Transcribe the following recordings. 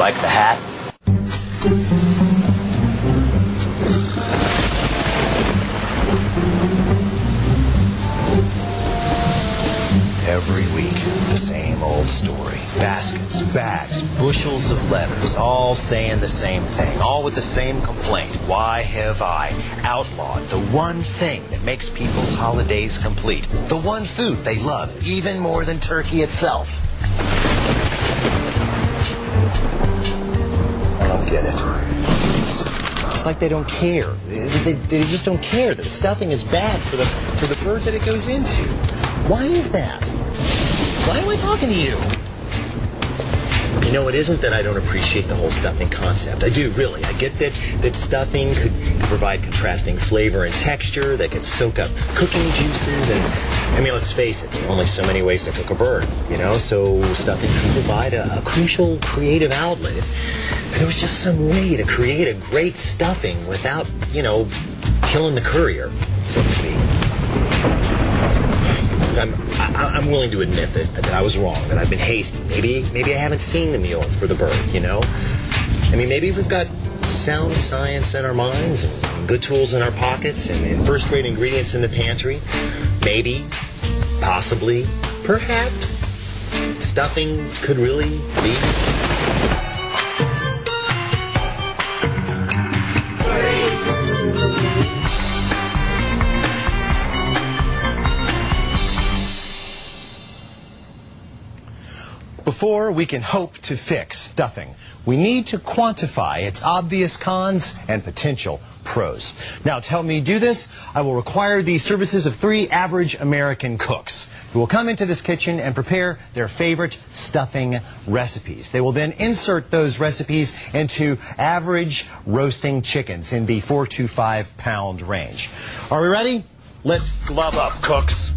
Like the hat? Every week, the same old story. Baskets, bags, bushels of letters, all saying the same thing, all with the same complaint. Why have I outlawed the one thing that makes people's holidays complete? The one food they love even more than turkey itself. I don't get it. It's like they don't care. They just don't care that stuffing is bad for the bird that it goes into. Why is that? Why am I talking to you? You know, it isn't that I don't appreciate the whole stuffing concept. I do, really. I get that stuffing could provide contrasting flavor and texture, that could soak up cooking juices, and, I mean, let's face it, there are only so many ways to cook a bird, you know? So stuffing could provide a crucial creative outlet. If there was just some way to create a great stuffing without, you know, killing the courier, so to speak. I'm willing to admit that I was wrong, that I've been hasty. Maybe I haven't seen the meal for the bird, you know? I mean, maybe we've got sound science in our minds and good tools in our pockets and first-rate ingredients in the pantry. Maybe, possibly, perhaps, stuffing could really be... Before we can hope to fix stuffing, we need to quantify its obvious cons and potential pros. Now, to help me do this, I will require the services of 3 average American cooks who will come into this kitchen and prepare their favorite stuffing recipes. They will then insert those recipes into average roasting chickens in the 4 to 5 pound range. Are we ready? Let's glove up, cooks.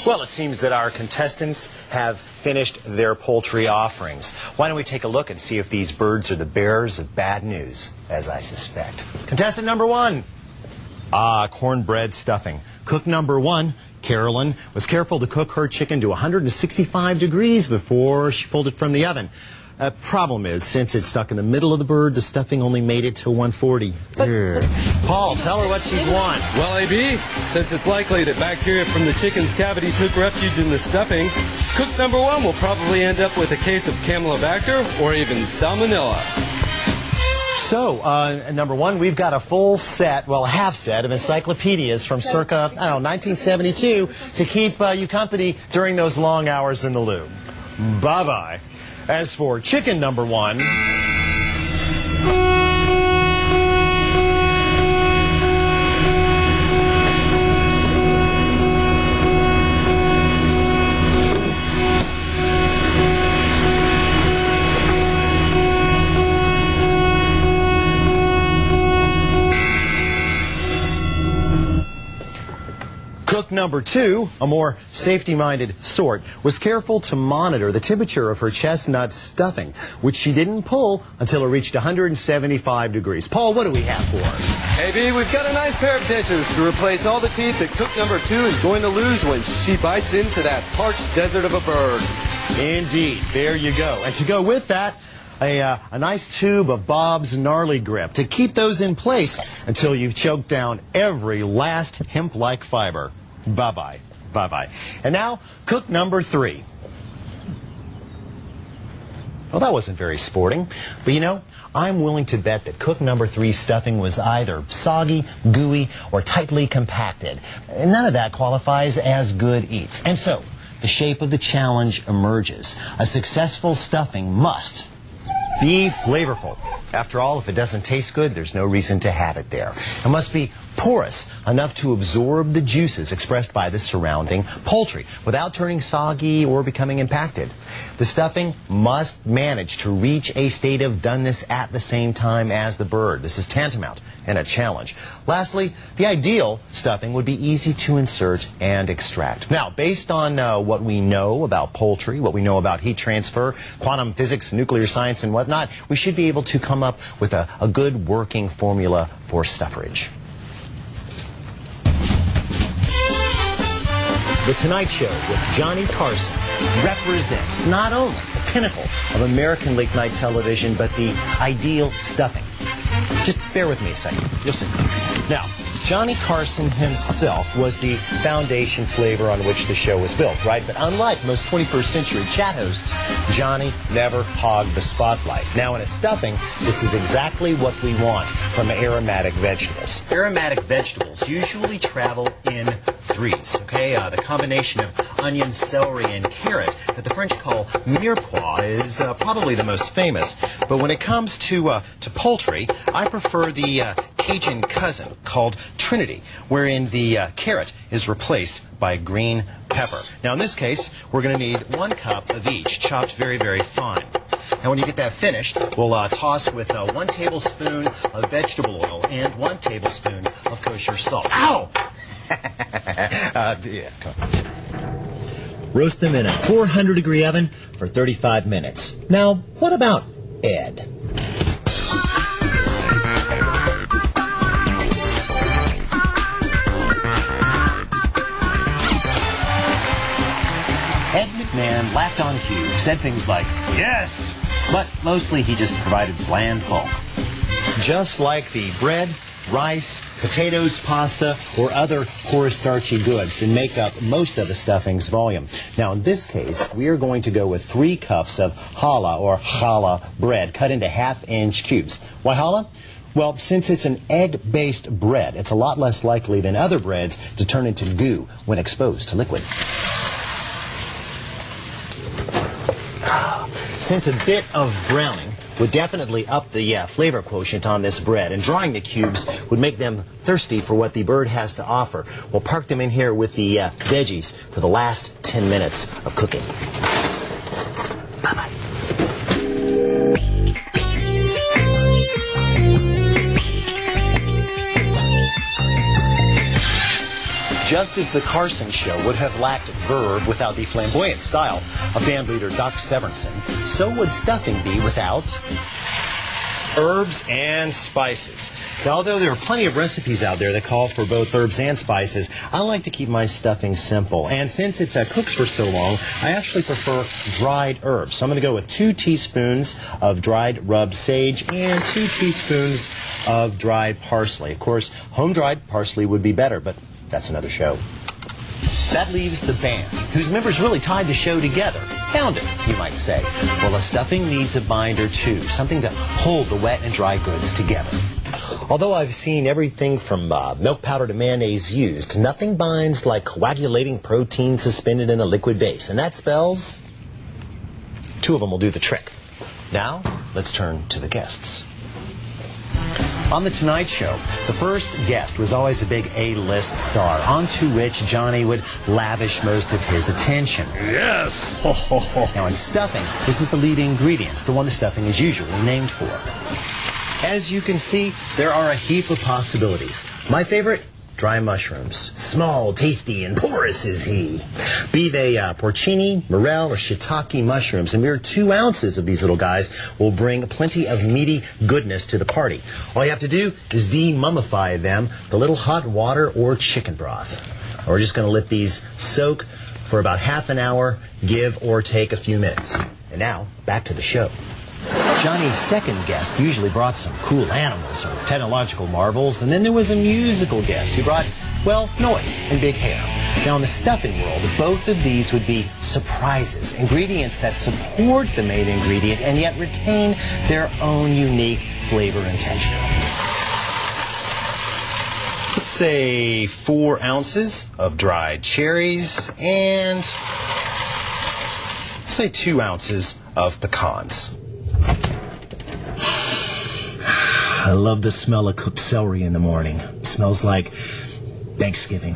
Well, it seems that our contestants have finished their poultry offerings. Why don't we take a look and see if these birds are the bearers of bad news, as I suspect. Contestant number 1. Cornbread stuffing. Cook number 1, Carolyn, was careful to cook her chicken to 165 degrees before she pulled it from the oven. Problem is, since it's stuck in the middle of the bird, the stuffing only made it to 140. Paul, tell her what she's won. Well, AB, since it's likely that bacteria from the chicken's cavity took refuge in the stuffing, cook number 1 will probably end up with a case of Camelobacter or even Salmonella. So, number 1, we've got a full set, well, a half set of encyclopedias from circa, I don't know, 1972 to keep you company during those long hours in the loo. Bye-bye. As for chicken number 1... Cook number 2, a more safety-minded sort, was careful to monitor the temperature of her chestnut stuffing, which she didn't pull until it reached 175 degrees. Paul, what do we have for her? AB, we've got a nice pair of dentures to replace all the teeth that cook number 2 is going to lose when she bites into that parched desert of a bird. Indeed. There you go. And to go with that, a nice tube of Bob's Gnarly Grip to keep those in place until you've choked down every last hemp-like fiber. Bye-bye. Bye-bye. And now, cook number 3. Well, that wasn't very sporting. But you know, I'm willing to bet that cook number 3 stuffing was either soggy, gooey, or tightly compacted. And none of that qualifies as good eats. And so, the shape of the challenge emerges. A successful stuffing must be flavorful. After all, if it doesn't taste good, there's no reason to have it there. It must be porous enough to absorb the juices expressed by the surrounding poultry without turning soggy or becoming impacted. The stuffing must manage to reach a state of doneness at the same time as the bird. This is tantamount and a challenge. Lastly, the ideal stuffing would be easy to insert and extract. Now, based on what we know about poultry, what we know about heat transfer, quantum physics, nuclear science, and whatnot, we should be able to come up with a good working formula for stufferage. The Tonight Show with Johnny Carson represents not only the pinnacle of American late-night television, but the ideal stuffing. Just bear with me a second. You'll see. Now, Johnny Carson himself was the foundation flavor on which the show was built, right? But unlike most 21st century chat hosts, Johnny never hogged the spotlight. Now, in a stuffing, this is exactly what we want from aromatic vegetables. Aromatic vegetables usually travel in threes, okay? The combination of onion, celery, and carrot that the French call mirepoix is probably the most famous. But when it comes to poultry, I prefer the Cajun cousin called Trinity, wherein the carrot is replaced by green pepper. Now, in this case, we're going to need 1 cup of each, chopped very, very fine. Now, when you get that finished, we'll toss with 1 tablespoon of vegetable oil and 1 tablespoon of kosher salt. Ow! Yeah, come on. Roast them in a 400-degree oven for 35 minutes. Now, what about Ed? Ed McMahon laughed on cue, said things like, yes, but mostly he just provided bland bulk. Just like the bread, rice, potatoes, pasta, or other poor starchy goods that make up most of the stuffing's volume. Now, in this case, we are going to go with 3 cups of challah or challah bread cut into half-inch cubes. Why challah? Well, since it's an egg-based bread, it's a lot less likely than other breads to turn into goo when exposed to liquid. Since a bit of browning would definitely up the flavor quotient on this bread, and drying the cubes would make them thirsty for what the bird has to offer, we'll park them in here with the veggies for the last 10 minutes of cooking. Bye-bye. Just as the Carson Show would have lacked verve without the flamboyant style of band leader Doc Severinsen, so would stuffing be without herbs and spices. Now, although there are plenty of recipes out there that call for both herbs and spices, I like to keep my stuffing simple. And since it cooks for so long, I actually prefer dried herbs. So I'm going to go with 2 teaspoons of dried rubbed sage and 2 teaspoons of dried parsley. Of course, home-dried parsley would be better, but that's another show. That leaves the band, whose members really tied the show together. Found it, you might say. Well, a stuffing needs a binder too, something to hold the wet and dry goods together. Although I've seen everything from milk powder to mayonnaise used, nothing binds like coagulating protein suspended in a liquid base. And that spells 2 of them will do the trick. Now, let's turn to the guests. On The Tonight Show, the first guest was always a big A-list star, onto which Johnny would lavish most of his attention. Yes! Now, in stuffing, this is the lead ingredient, the one the stuffing is usually named for. As you can see, there are a heap of possibilities. My favorite? Dry mushrooms. Small, tasty, and porous is he. Be they porcini, morel, or shiitake mushrooms, a mere 2 ounces of these little guys will bring plenty of meaty goodness to the party. All you have to do is de-mummify them with a little hot water or chicken broth. We're just going to let these soak for about half an hour, give or take a few minutes. And now, back to the show. Johnny's second guest usually brought some cool animals or technological marvels, and then there was a musical guest who brought Well, noise and big hair. Now, in the stuffing world, both of these would be surprises, ingredients that support the main ingredient and yet retain their own unique flavor and texture. Let's say 4 ounces of dried cherries and say 2 ounces of pecans. I love the smell of cooked celery in the morning. It smells like Thanksgiving.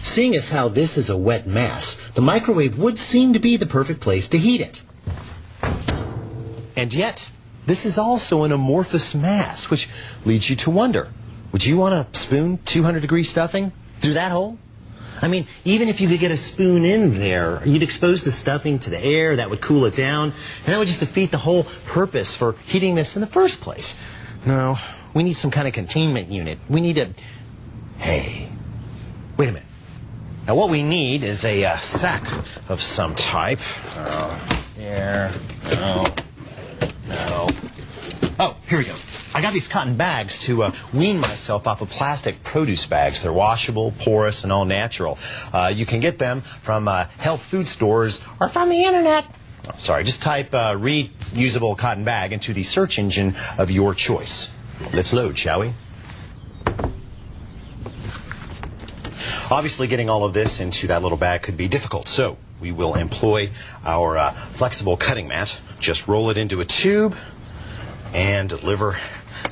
Seeing as how this is a wet mass, the microwave would seem to be the perfect place to heat it. And yet, this is also an amorphous mass, which leads you to wonder, would you want to spoon 200-degree stuffing through that hole? I mean, even if you could get a spoon in there, you'd expose the stuffing to the air, that would cool it down, and that would just defeat the whole purpose for heating this in the first place. No, we need some kind of containment unit. We need a... Hey, wait a minute. Now, what we need is a sack of some type. There. No. Oh, here we go. I got these cotton bags to wean myself off of plastic produce bags. They're washable, porous, and all natural. You can get them from health food stores or from the internet. Oh, sorry, just type reusable cotton bag into the search engine of your choice. Let's load, shall we? Obviously, getting all of this into that little bag could be difficult, so we will employ our flexible cutting mat. Just roll it into a tube and deliver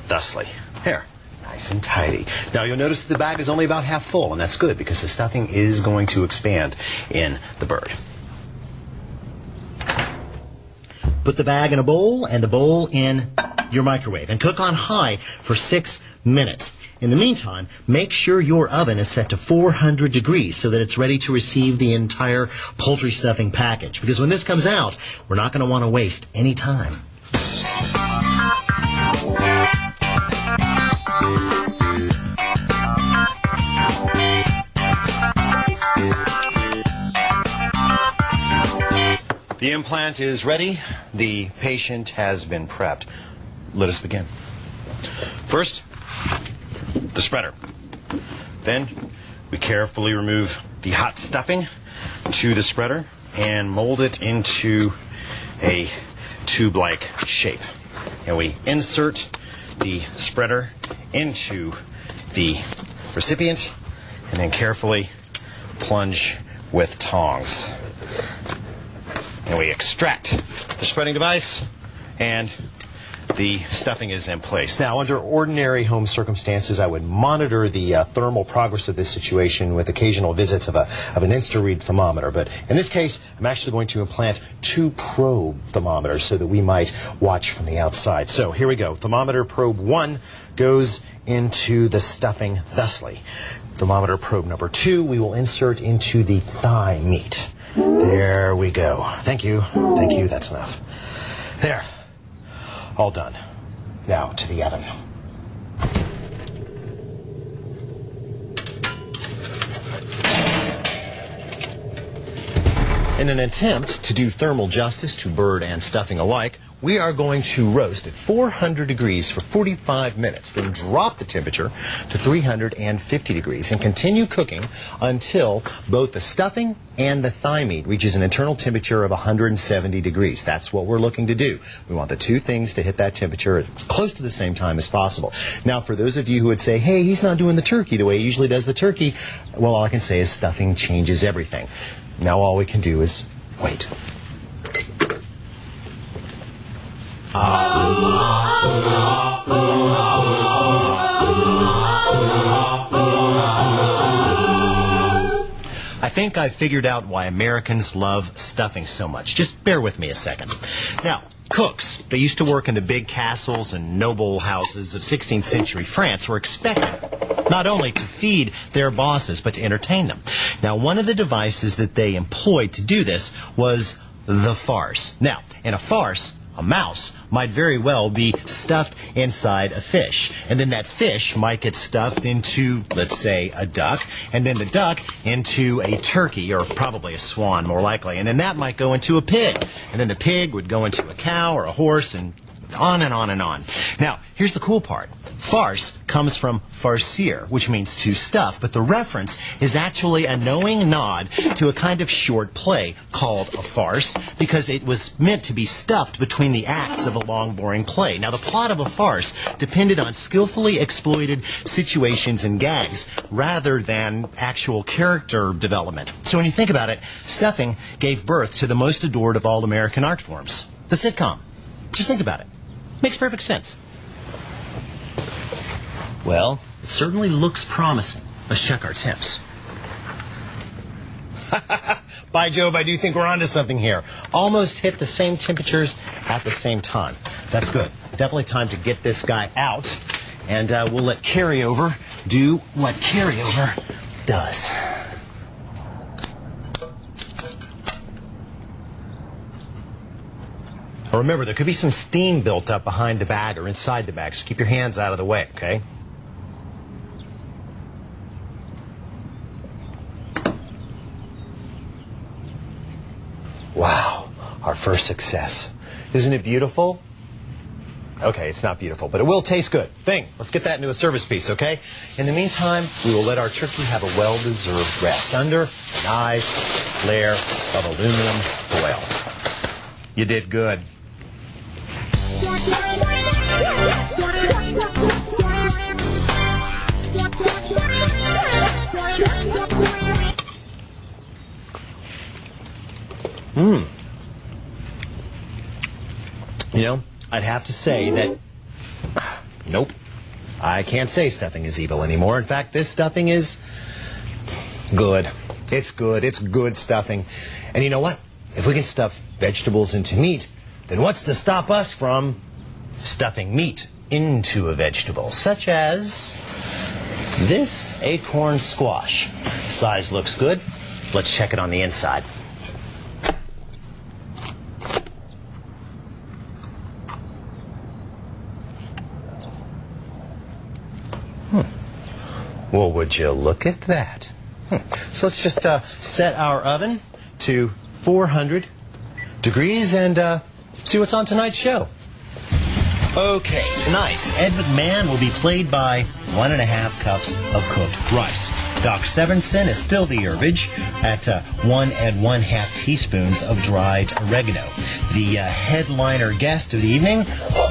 thusly. Here, nice and tidy. Now, you'll notice that the bag is only about half full, and that's good because the stuffing is going to expand in the bird. Put the bag in a bowl and the bowl in your microwave and cook on high for 6 minutes. In the meantime, make sure your oven is set to 400 degrees so that it's ready to receive the entire poultry stuffing package. Because when this comes out, we're not going to want to waste any time. The implant is ready. The patient has been prepped. Let us begin. First, the spreader. Then we carefully remove the hot stuffing to the spreader and mold it into a tube-like shape. And we insert the spreader into the recipient and then carefully plunge with tongs. And we extract the spreading device and the stuffing is in place. Now, under ordinary home circumstances, I would monitor the thermal progress of this situation with occasional visits of an InstaRead thermometer. But in this case, I'm actually going to implant 2 probe thermometers so that we might watch from the outside. So here we go. Thermometer probe 1 goes into the stuffing thusly. Thermometer probe number 2 we will insert into the thigh meat. There we go. Thank you. Thank you. That's enough. There. All done. Now to the oven. In an attempt to do thermal justice to bird and stuffing alike, we are going to roast at 400 degrees for 45 minutes, then drop the temperature to 350 degrees and continue cooking until both the stuffing and the thigh meat reaches an internal temperature of 170 degrees. That's what we're looking to do. We want the 2 things to hit that temperature as close to the same time as possible. Now, for those of you who would say, hey, he's not doing the turkey the way he usually does the turkey, well, all I can say is stuffing changes everything. Now all we can do is wait. I think I've figured out why Americans love stuffing so much. Just bear with me a second. Now, cooks, they used to work in the big castles and noble houses of 16th century France, were expected not only to feed their bosses, but to entertain them. Now, one of the devices that they employed to do this was the farce. Now, in a farce, A mouse might very well be stuffed inside a fish. And then that fish might get stuffed into, let's say, a duck. And then the duck into a turkey, or probably a swan more likely. And then that might go into a pig. And then the pig would go into a cow or a horse, and on and on and on. Now, here's the cool part. Farce comes from farcir, which means to stuff, but the reference is actually a knowing nod to a kind of short play called a farce, because it was meant to be stuffed between the acts of a long, boring play. Now, the plot of a farce depended on skillfully exploited situations and gags rather than actual character development. So when you think about it, stuffing gave birth to the most adored of all American art forms, the sitcom. Just think about it. Makes perfect sense. Well, it certainly looks promising. Let's check our temps. By Jove, I do think we're onto something here. Almost hit the same temperatures at the same time. That's good. Definitely time to get this guy out, and we'll let carryover do what carryover does. Remember, there could be some steam built up behind the bag or inside the bag, so keep your hands out of the way, okay? Wow, our first success. Isn't it beautiful? Okay, it's not beautiful, but it will taste good. Let's get that into a service piece, okay? In the meantime, we will let our turkey have a well-deserved rest under a nice layer of aluminum foil. You did good. You know, I'd have to say that, nope, I can't say stuffing is evil anymore. In fact, this stuffing is good. It's good. It's good stuffing. And you know what? If we can stuff vegetables into meat, then what's to stop us from stuffing meat into a vegetable, such as this acorn squash? Size looks good. Let's check it on the inside. Well, would you look at that? So let's just set our oven to 400 degrees and see what's on tonight's show. Okay, tonight, Ed McMahon will be played by 1.5 cups of cooked rice. Doc Severinsen is still the herbage at 1 1/2 teaspoons of dried oregano. The headliner guest of the evening,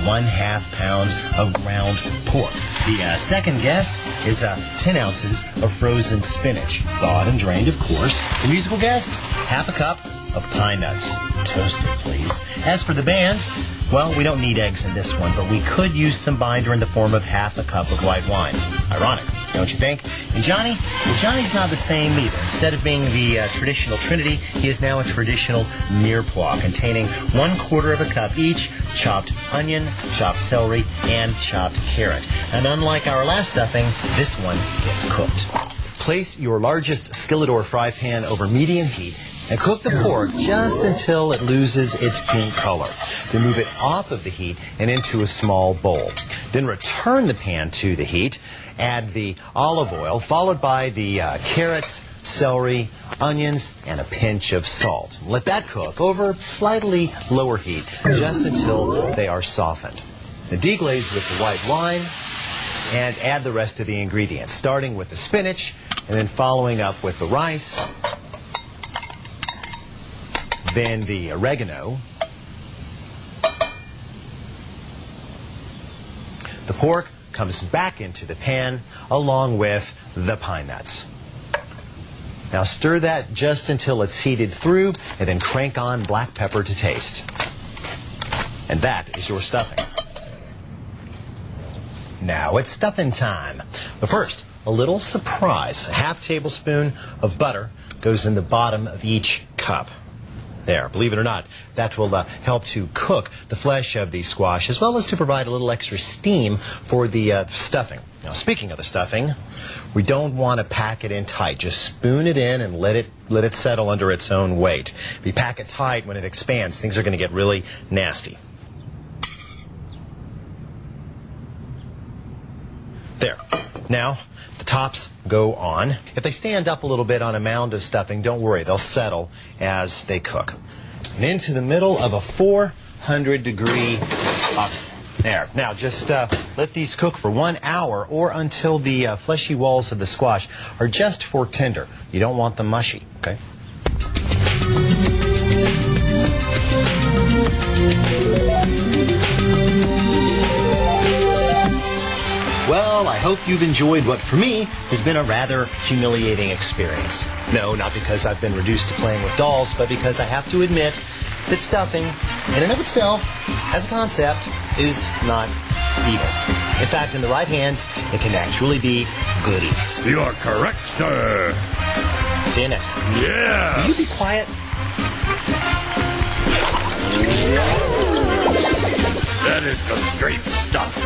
1/2 pound of ground pork. The second guest is 10 ounces of frozen spinach, thawed and drained, of course. The musical guest, 1/2 cup of pine nuts, toasted, please. As for the band, well, we don't need eggs in this one, but we could use some binder in the form of 1/2 cup of white wine. Ironic, don't you think? And Johnny? Well, Johnny's not the same either. Instead of being the traditional trinity, he is now a traditional mirepoix containing 1/4 cup each chopped onion, chopped celery, and chopped carrot. And unlike our last stuffing, this one gets cooked. Place your largest skillet or fry pan over medium heat and cook the pork just until it loses its pink color. Then move it off of the heat and into a small bowl. Then return the pan to the heat. Add the olive oil, followed by the carrots, celery, onions, and a pinch of salt. Let that cook over slightly lower heat just until they are softened. Now deglaze with the white wine and add the rest of the ingredients, starting with the spinach and then following up with the rice, then the oregano, the pork comes back into the pan along with the pine nuts. Now stir that just until it's heated through and then crank on black pepper to taste. And that is your stuffing. Now it's stuffing time. But first, a little surprise. A 1/2 tablespoon of butter goes in the bottom of each cup. There, believe it or not, that will help to cook the flesh of the squash as well as to provide a little extra steam for the stuffing. Now, speaking of the stuffing, we don't want to pack it in tight. Just spoon it in and let it settle under its own weight. If you pack it tight when it expands, things are going to get really nasty. Now, the tops go on. If they stand up a little bit on a mound of stuffing, don't worry, they'll settle as they cook. And into the middle of a 400-degree oven. There. Now, just let these cook for 1 hour or until the fleshy walls of the squash are just fork tender. You don't want them mushy, okay? Well, I hope you've enjoyed what, for me, has been a rather humiliating experience. No, not because I've been reduced to playing with dolls, but because I have to admit that stuffing, in and of itself, as a concept, is not evil. In fact, in the right hands, it can actually be goodies. You are correct, sir. See you next time. Yeah. Will you be quiet? That is the straight stuff.